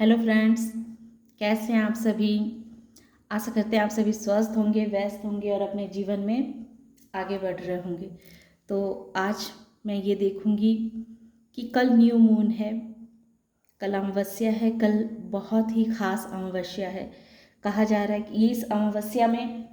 Hello friends, कैसे हैं आप सभी। आशा करते हैं आप सभी स्वस्थ होंगे, व्यस्त होंगे और अपने जीवन में आगे बढ़ रहे होंगे। तो आज मैं ये देखूंगी कि कल न्यू मून है, कल अमावस्या है। कल बहुत ही खास अमावस्या है। कहा जा रहा है कि इस अमावस्या में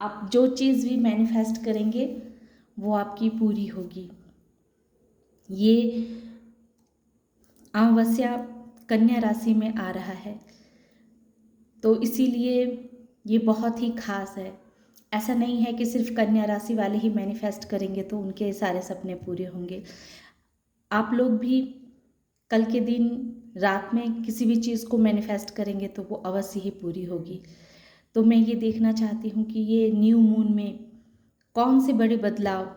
आप जो चीज़ भी मैनिफेस्ट करेंगे वो आपकी पूरी होगी। ये अमावस्या कन्या राशि में आ रहा है, तो इसीलिए ये बहुत ही खास है। ऐसा नहीं है कि सिर्फ कन्या राशि वाले ही मैनिफेस्ट करेंगे तो उनके सारे सपने पूरे होंगे। आप लोग भी कल के दिन रात में किसी भी चीज़ को मैनिफेस्ट करेंगे तो वो अवश्य ही पूरी होगी। तो मैं ये देखना चाहती हूँ कि ये न्यू मून में कौन से बड़े बदलाव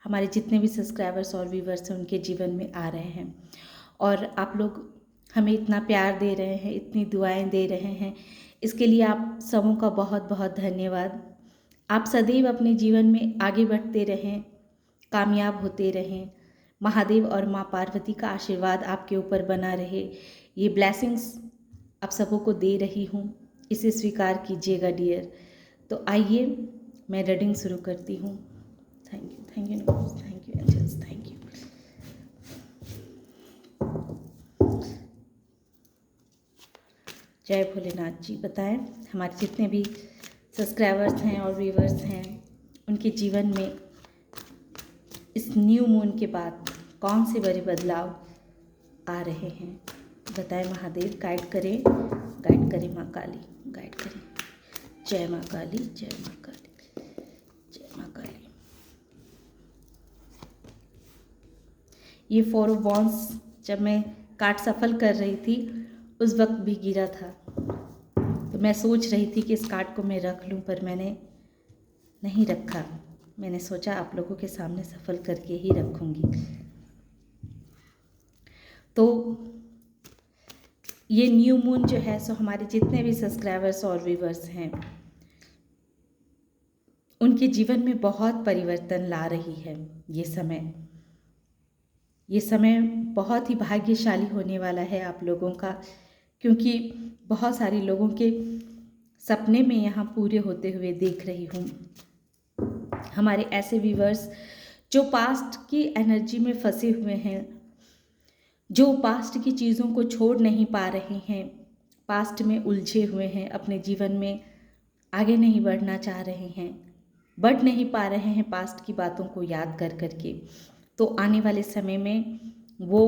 हमारे जितने भी सब्सक्राइबर्स और व्यूवर्स हैं उनके जीवन में आ रहे हैं। और आप लोग हमें इतना प्यार दे रहे हैं, इतनी दुआएं दे रहे हैं, इसके लिए आप सबों का बहुत बहुत धन्यवाद। आप सदैव अपने जीवन में आगे बढ़ते रहें, कामयाब होते रहें। महादेव और माँ पार्वती का आशीर्वाद आपके ऊपर बना रहे। ये ब्लेसिंग्स आप सबों को दे रही हूँ, इसे स्वीकार कीजिएगा डियर। तो आइए मैं रीडिंग शुरू करती हूँ। Thank you thank you angels, thank you. जय भोलेनाथ जी। बताएं हमारे जितने भी सब्सक्राइबर्स हैं और व्यूवर्स हैं उनके जीवन में इस न्यू मून के बाद कौन से बड़े बदलाव आ रहे हैं। बताएं महादेव, गाइड करें माँ काली, गाइड करें। जय माँ काली, जय माँ काली, जय माँ काली। ये 4 ऑफ वॉन्ड्स जब मैं कार्ड सफल कर रही थी उस वक्त भी गिरा था, तो मैं सोच रही थी कि इस कार्ड को मैं रख लूं, पर मैंने नहीं रखा। मैंने सोचा आप लोगों के सामने सफल करके ही रखूंगी। तो ये न्यू मून जो है सो हमारे जितने भी सब्सक्राइबर्स और व्यूवर्स हैं उनके जीवन में बहुत परिवर्तन ला रही है। ये समय बहुत ही भाग्यशाली होने वाला है आप लोगों का, क्योंकि बहुत सारे लोगों के सपने में यहाँ पूरे होते हुए देख रही हूँ। हमारे ऐसे व्यूवर्स जो पास्ट की एनर्जी में फंसे हुए हैं, जो पास्ट की चीज़ों को छोड़ नहीं पा रहे हैं, पास्ट में उलझे हुए हैं, अपने जीवन में आगे नहीं बढ़ना चाह रहे हैं, बढ़ नहीं पा रहे हैं पास्ट की बातों को याद कर करके, तो आने वाले समय में वो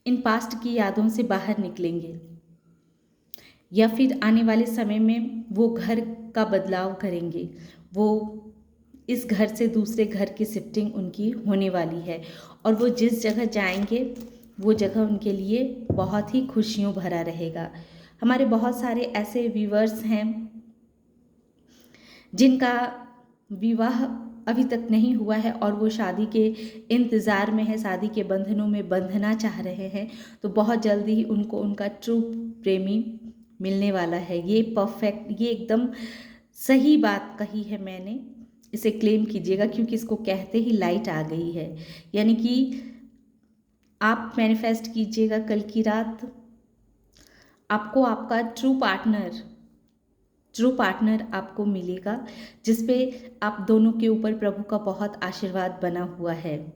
इन पास्ट की यादों से बाहर निकलेंगे, या फिर आने वाले समय में वो घर का बदलाव करेंगे। वो इस घर से दूसरे घर की शिफ्टिंग उनकी होने वाली है, और वो जिस जगह जाएंगे वो जगह उनके लिए बहुत ही खुशियों भरा रहेगा। हमारे बहुत सारे ऐसे व्यूवर्स हैं जिनका विवाह अभी तक नहीं हुआ है और वो शादी के इंतज़ार में है, शादी के बंधनों में बंधना चाह रहे हैं, तो बहुत जल्दी ही उनको उनका ट्रू प्रेमी मिलने वाला है। ये परफेक्ट, ये एकदम सही बात कही है मैंने, इसे क्लेम कीजिएगा, क्योंकि इसको कहते ही लाइट आ गई है। यानी कि आप मैनिफेस्ट कीजिएगा कल की रात आपको आपका ट्रू पार्टनर आपको मिलेगा, जिस पे आप दोनों के ऊपर प्रभु का बहुत आशीर्वाद बना हुआ है।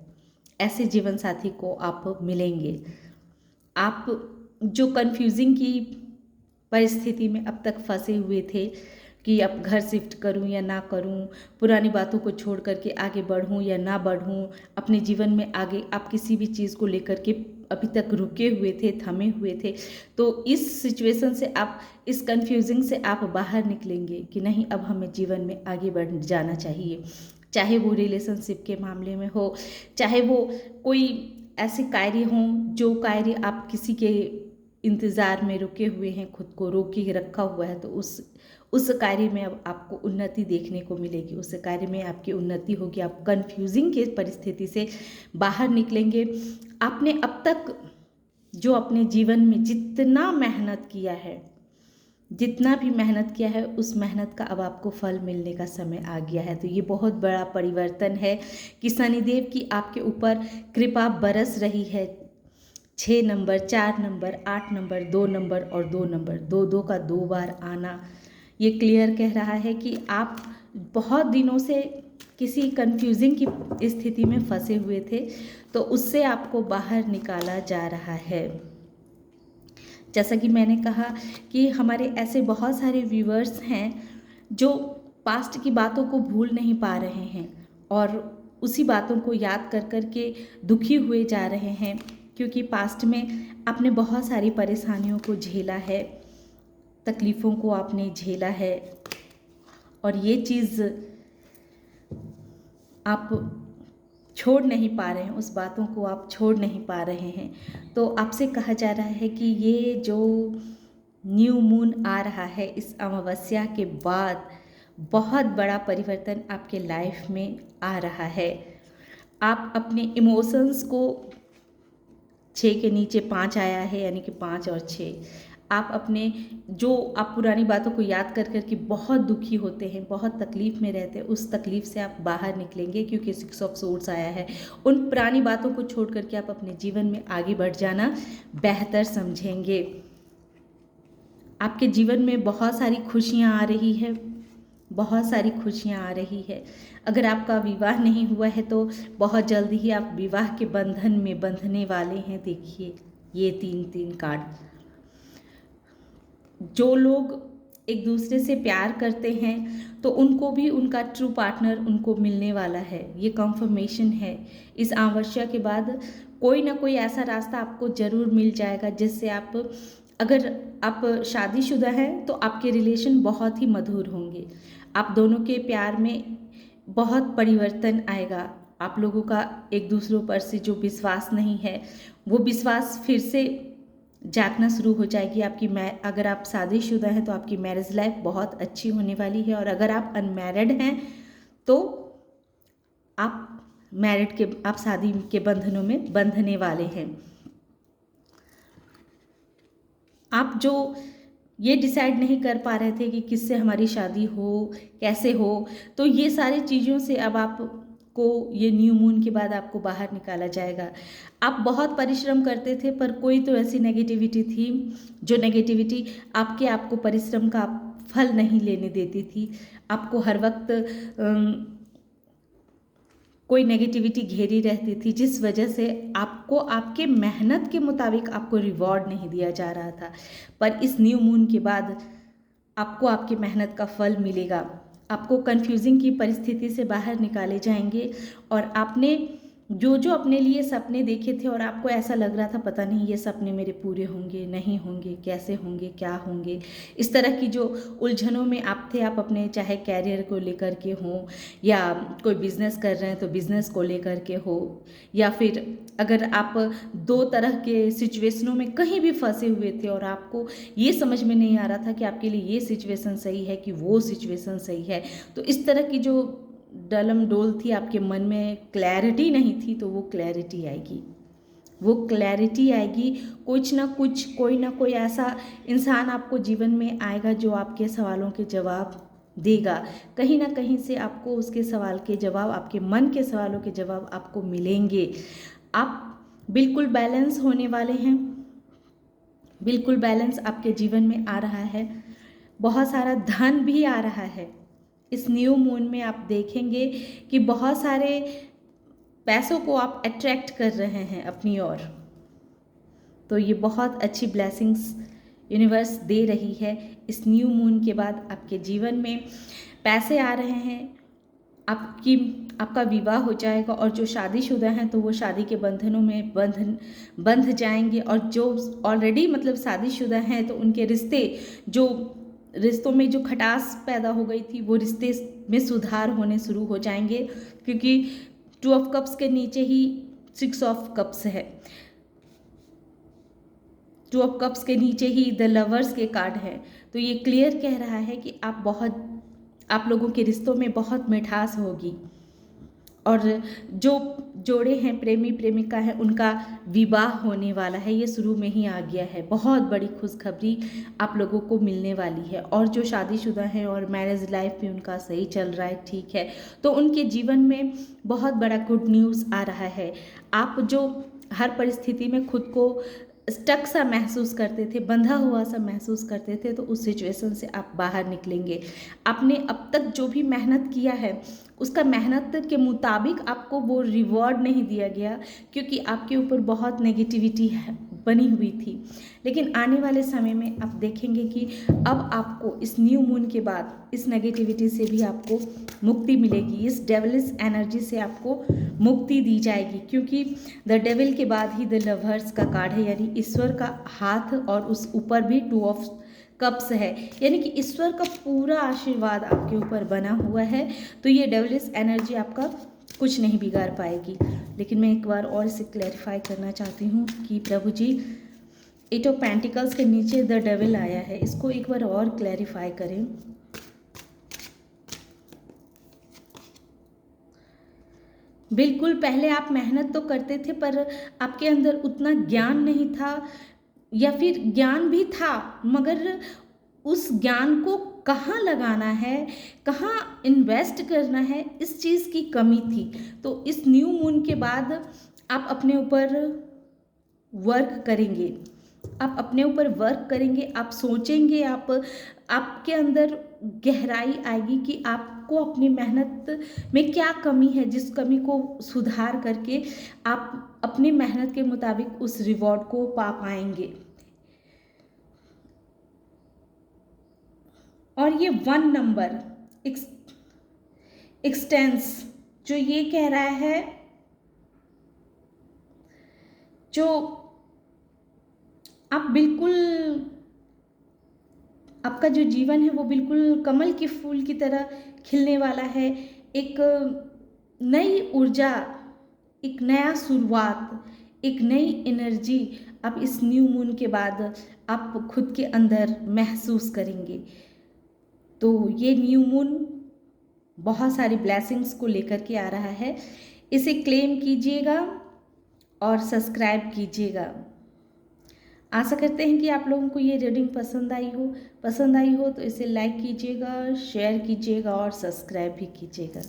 ऐसे जीवन साथी को आप मिलेंगे। आप जो कन्फ्यूजिंग की परिस्थिति में अब तक फंसे हुए थे कि अब घर शिफ्ट करूं या ना करूं, पुरानी बातों को छोड़ करके आगे बढ़ूं या ना बढ़ूं, अपने जीवन में आगे आप किसी भी चीज़ को लेकर के अभी तक रुके हुए थे, थमे हुए थे, तो इस सिचुएशन से आप, इस कन्फ्यूजिंग से आप बाहर निकलेंगे कि नहीं, अब हमें जीवन में आगे बढ़ जाना चाहिए। चाहे वो रिलेशनशिप के मामले में हो, चाहे वो कोई ऐसे कार्य हों जो कार्य आप किसी के इंतज़ार में रुके हुए हैं, खुद को रोके रखा हुआ है, तो उस कार्य में अब आपको उन्नति देखने को मिलेगी, उस कार्य में आपकी उन्नति होगी। आप कन्फ्यूजिंग के परिस्थिति से बाहर निकलेंगे। आपने अब तक जो अपने जीवन में जितना मेहनत किया है, जितना भी मेहनत किया है, उस मेहनत का अब आपको फल मिलने का समय आ गया है। तो ये बहुत बड़ा परिवर्तन है कि शनिदेव की आपके ऊपर कृपा बरस रही है। 6 नंबर, 4 नंबर, 8 नंबर, 2 नंबर और 2 नंबर, 2-2 का 2 बार आना, ये क्लियर कह रहा है कि आप बहुत दिनों से किसी कंफ्यूजिंग की स्थिति में फंसे हुए थे, तो उससे आपको बाहर निकाला जा रहा है। जैसा कि मैंने कहा कि हमारे ऐसे बहुत सारे व्यूअर्स हैं जो पास्ट की बातों को भूल नहीं पा रहे हैं और उसी बातों को याद कर कर के दुखी हुए जा रहे हैं, क्योंकि पास्ट में आपने बहुत सारी परेशानियों को झेला है, तकलीफ़ों को आपने झेला है और ये चीज़ आप छोड़ नहीं पा रहे हैं, उस बातों को आप छोड़ नहीं पा रहे हैं। तो आपसे कहा जा रहा है कि ये जो न्यू मून आ रहा है, इस अमावस्या के बाद बहुत बड़ा परिवर्तन आपके लाइफ में आ रहा है। आप अपने इमोशंस को 6 के नीचे 5 आया है, यानी कि 5 और 6, आप अपने जो आप पुरानी बातों को याद कर कर के बहुत दुखी होते हैं, बहुत तकलीफ़ में रहते हैं, उस तकलीफ़ से आप बाहर निकलेंगे, क्योंकि 6 ऑफ सोर्ड्स आया है। उन पुरानी बातों को छोड़ कर के आप अपने जीवन में आगे बढ़ जाना बेहतर समझेंगे। आपके जीवन में बहुत सारी खुशियाँ आ रही है, बहुत सारी खुशियाँ आ रही है। अगर आपका विवाह नहीं हुआ है तो बहुत जल्दी ही आप विवाह के बंधन में बंधने वाले हैं। देखिए ये 3-3 कार्ड। जो लोग एक दूसरे से प्यार करते हैं तो उनको भी उनका ट्रू पार्टनर उनको मिलने वाला है, ये कंफर्मेशन है। इस अमावस्या के बाद कोई ना कोई ऐसा रास्ता आपको ज़रूर मिल जाएगा जिससे आप, अगर आप शादीशुदा हैं तो आपके रिलेशन बहुत ही मधुर होंगे। आप दोनों के प्यार में बहुत परिवर्तन आएगा। आप लोगों का एक दूसरों पर से जो विश्वास नहीं है, वो विश्वास फिर से जागना शुरू हो जाएगी। अगर आप शादीशुदा हैं तो आपकी मैरिज लाइफ बहुत अच्छी होने वाली है, और अगर आप अनमैरिड हैं तो आप शादी के बंधनों में बंधने वाले हैं। आप जो ये डिसाइड नहीं कर पा रहे थे कि किससे हमारी शादी हो, कैसे हो, तो ये सारी चीज़ों से अब आपको ये न्यू मून के बाद आपको बाहर निकाला जाएगा। आप बहुत परिश्रम करते थे, पर कोई तो ऐसी नेगेटिविटी थी, जो नेगेटिविटी आपको परिश्रम का फल नहीं लेने देती थी। आपको हर वक्त कोई नेगेटिविटी घेरी रहती थी, जिस वजह से आपको आपके मेहनत के मुताबिक आपको रिवॉर्ड नहीं दिया जा रहा था। पर इस न्यू मून के बाद आपको आपकी मेहनत का फल मिलेगा। आपको कंफ्यूजिंग की परिस्थिति से बाहर निकाले जाएंगे, और आपने जो अपने लिए सपने देखे थे और आपको ऐसा लग रहा था पता नहीं ये सपने मेरे पूरे होंगे, नहीं होंगे, कैसे होंगे, क्या होंगे, इस तरह की जो उलझनों में आप थे, आप अपने चाहे कैरियर को लेकर के हों, या कोई बिज़नेस कर रहे हैं तो बिज़नेस को लेकर के हो, या फिर अगर आप 2 तरह के सिचुएशनों में कहीं भी फंसे हुए थे और आपको ये समझ में नहीं आ रहा था कि आपके लिए ये सिचुएशन सही है कि वो सिचुएशन सही है, तो इस तरह की जो डलम डोल थी, आपके मन में क्लैरिटी नहीं थी, तो वो क्लैरिटी आएगी। वो क्लैरिटी आएगी। कोई ना कोई ऐसा इंसान आपको जीवन में आएगा जो आपके सवालों के जवाब देगा। कहीं ना कहीं से आपको उसके सवाल के जवाब, आपके मन के सवालों के जवाब आपको मिलेंगे। आप बिल्कुल बैलेंस होने वाले हैं। बिल्कुल बैलेंस आपके जीवन में आ रहा है। बहुत सारा धन भी आ रहा है। इस न्यू मून में आप देखेंगे कि बहुत सारे पैसों को आप अट्रैक्ट कर रहे हैं अपनी ओर। तो ये बहुत अच्छी ब्लेसिंग्स यूनिवर्स दे रही है। इस न्यू मून के बाद आपके जीवन में पैसे आ रहे हैं, आपका विवाह हो जाएगा, और जो शादीशुदा हैं तो वो शादी के बंधनों में बंध जाएंगे, और जो ऑलरेडी मतलब शादीशुदा हैं तो उनके रिश्तों में जो खटास पैदा हो गई थी, वो रिश्ते में सुधार होने शुरू हो जाएंगे, क्योंकि 2 ऑफ कप्स के नीचे ही 6 ऑफ कप्स है। 2 ऑफ कप्स के नीचे ही द लवर्स के कार्ड है। तो ये क्लियर कह रहा है कि आप लोगों के रिश्तों में बहुत मिठास होगी, और जो जोड़े हैं, प्रेमी प्रेमिका है, उनका विवाह होने वाला है। ये शुरू में ही आ गया है। बहुत बड़ी खुशखबरी आप लोगों को मिलने वाली है। और जो शादीशुदा हैं और मैरिज लाइफ भी उनका सही चल रहा है, ठीक है, तो उनके जीवन में बहुत बड़ा गुड न्यूज़ आ रहा है। आप जो हर परिस्थिति में खुद को स्टक सा महसूस करते थे, बंधा हुआ सा महसूस करते थे, तो उस सिचुएशन से आप बाहर निकलेंगे। आपने अब तक जो भी मेहनत किया है उसका मेहनत के मुताबिक आपको वो रिवॉर्ड नहीं दिया गया, क्योंकि आपके ऊपर बहुत नेगेटिविटी बनी हुई थी। लेकिन आने वाले समय में आप देखेंगे कि अब आपको इस न्यू मून के बाद इस नेगेटिविटी से भी आपको मुक्ति मिलेगी, इस डेविलिश एनर्जी से आपको मुक्ति दी जाएगी, क्योंकि द डेविल के बाद ही द लवर्स का कार्ड है, यानी ईश्वर का हाथ, और उस ऊपर भी 2 ऑफ कप्स है, यानी कि ईश्वर का पूरा आशीर्वाद आपके ऊपर बना हुआ है। तो ये डेविलिश एनर्जी आपका कुछ नहीं बिगाड़ पाएगी। लेकिन मैं एक बार और इसे क्लैरिफाई करना चाहती हूँ कि प्रभु जी 8 ऑफ पेंटिकल्स के नीचे द डेविल आया है, इसको एक बार और क्लैरिफाई करें। बिल्कुल, पहले आप मेहनत तो करते थे पर आपके अंदर उतना ज्ञान नहीं था, या फिर ज्ञान भी था मगर उस ज्ञान को कहाँ लगाना है, कहाँ इन्वेस्ट करना है, इस चीज़ की कमी थी। तो इस न्यू मून के बाद आप अपने ऊपर वर्क करेंगे, आप अपने ऊपर वर्क करेंगे, आप सोचेंगे, आपके अंदर गहराई आएगी कि आपको अपनी मेहनत में क्या कमी है, जिस कमी को सुधार करके आप अपनी मेहनत के मुताबिक उस रिवॉर्ड को पा पाएंगे। और ये 1 नंबर एक्सटेंस जो ये कह रहा है, जो आप बिल्कुल, आपका जो जीवन है वो बिल्कुल कमल के फूल की तरह खिलने वाला है। एक नई ऊर्जा, एक नया शुरुआत, एक नई एनर्जी आप इस न्यू मून के बाद आप खुद के अंदर महसूस करेंगे। तो ये न्यू मून बहुत सारी ब्लेसिंग्स को लेकर के आ रहा है। इसे क्लेम कीजिएगा और सब्सक्राइब कीजिएगा। आशा करते हैं कि आप लोगों को ये रीडिंग पसंद आई हो तो इसे लाइक कीजिएगा, शेयर कीजिएगा और सब्सक्राइब भी कीजिएगा।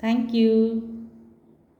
Thank you.